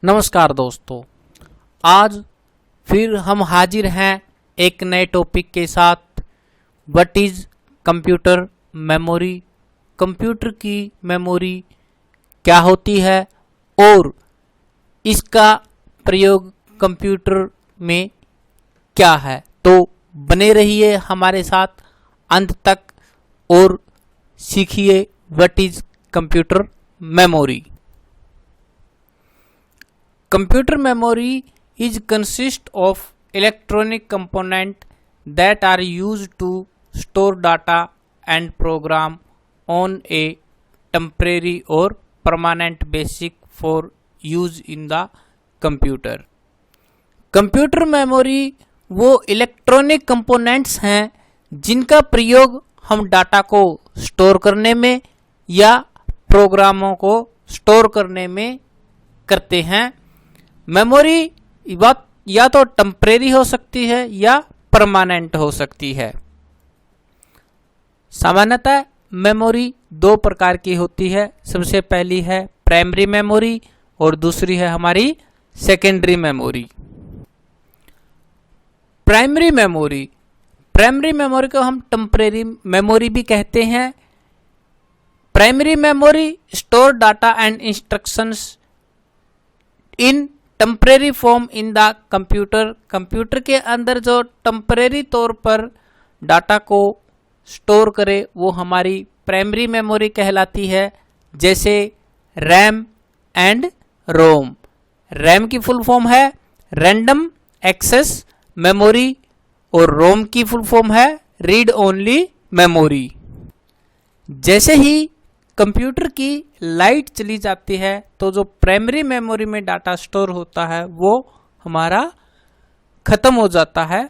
नमस्कार दोस्तों, आज फिर हम हाजिर हैं एक नए टॉपिक के साथ। What is computer memory, computer की मेमोरी क्या होती है और इसका प्रयोग कंप्यूटर में क्या है। तो बने रहिए हमारे साथ अंत तक और सीखिए what is computer memory. Computer memory is consist of electronic component that are used to store data and program on a temporary or permanent basis for use in the computer। Computer memory वो electronic components हैं जिनका प्रयोग हम data को store करने में या प्रोग्रामों को स्टोर करने में करते हैं। मेमोरी या तो टेम्परेरी हो सकती है या परमानेंट हो सकती है। सामान्यतः मेमोरी दो प्रकार की होती है। सबसे पहली है प्राइमरी मेमोरी और दूसरी है हमारी सेकेंडरी मेमोरी। प्राइमरी मेमोरी को हम टेम्परेरी मेमोरी भी कहते हैं। Primary memory store data and instructions in temporary form in the computer के अंदर जो टेम्परेरी तौर पर डाटा को स्टोर करे वो हमारी प्राइमरी मेमोरी कहलाती है। जैसे रैम एंड रोम। रैम की फुल फॉर्म है रैंडम एक्सेस मेमोरी और रोम की फुल फॉर्म है रीड ओनली मेमोरी। जैसे ही कंप्यूटर की लाइट चली जाती है तो जो प्राइमरी मेमोरी में डाटा स्टोर होता है वो हमारा खत्म हो जाता है।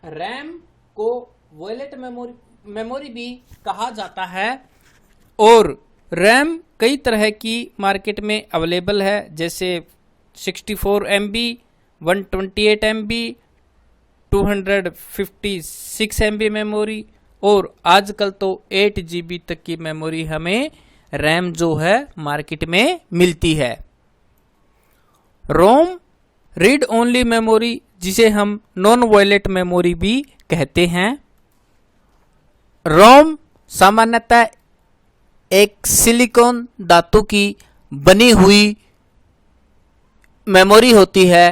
रैम को वॉयलेट मेमोरी भी कहा जाता है और रैम कई तरह की मार्केट में अवेलेबल है। जैसे 64 MB, 128 MB, 256 MB मेमोरी और आजकल तो 8 GB तक की मेमोरी हमें रैम जो है मार्केट में मिलती है। रोम रीड ओनली मेमोरी जिसे हम नॉन वॉयलेट मेमोरी भी कहते हैं। रोम सामान्यतः एक सिलिकॉन धातु की बनी हुई मेमोरी होती है।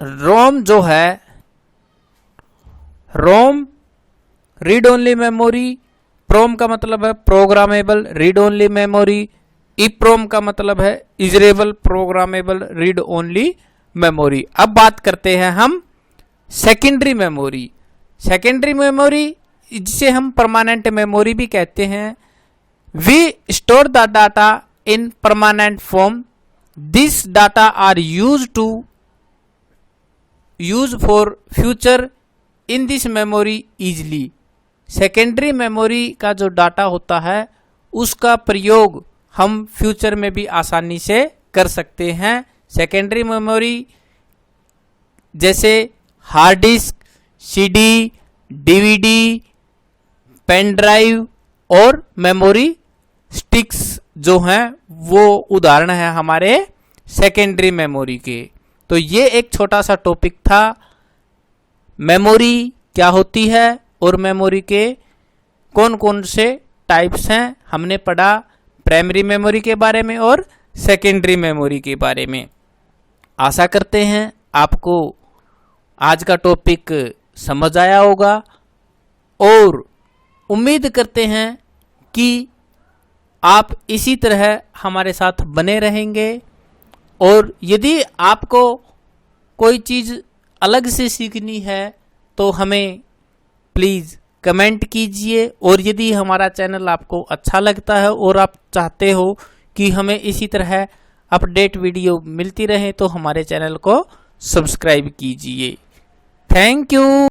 रोम जो है रोम रीड ओनली मेमोरी, प्रोम का मतलब है programmable read only memory, EPROM का मतलब है इजरेबल प्रोग्रामेबल रीड ओनली मेमोरी। अब बात करते हैं हम सेकेंडरी मेमोरी। सेकेंडरी मेमोरी जिसे हम परमानेंट मेमोरी भी कहते हैं। We store the data in permanent form. This data are use for future in this memory easily. Secondary memory का जो डाटा होता है उसका प्रयोग हम फ्यूचर में भी आसानी से कर सकते हैं। सेकेंडरी मेमोरी जैसे hard disk, CD, DVD, pen drive और मेमोरी स्टिक्स जो हैं वो उदाहरण है हमारे सेकेंडरी मेमोरी के। तो ये एक छोटा सा टॉपिक था, मेमोरी क्या होती है और मेमोरी के कौन कौन से टाइप्स हैं। हमने पढ़ा प्राइमरी मेमोरी के बारे में और सेकेंडरी मेमोरी के बारे में। आशा करते हैं आपको आज का टॉपिक समझ आया होगा और उम्मीद करते हैं कि आप इसी तरह हमारे साथ बने रहेंगे। और यदि आपको कोई चीज़ अलग से सीखनी है तो हमें प्लीज़ कमेंट कीजिए। और यदि हमारा चैनल आपको अच्छा लगता है और आप चाहते हो कि हमें इसी तरह अपडेट वीडियो मिलती रहे तो हमारे चैनल को सब्सक्राइब कीजिए। Thank you.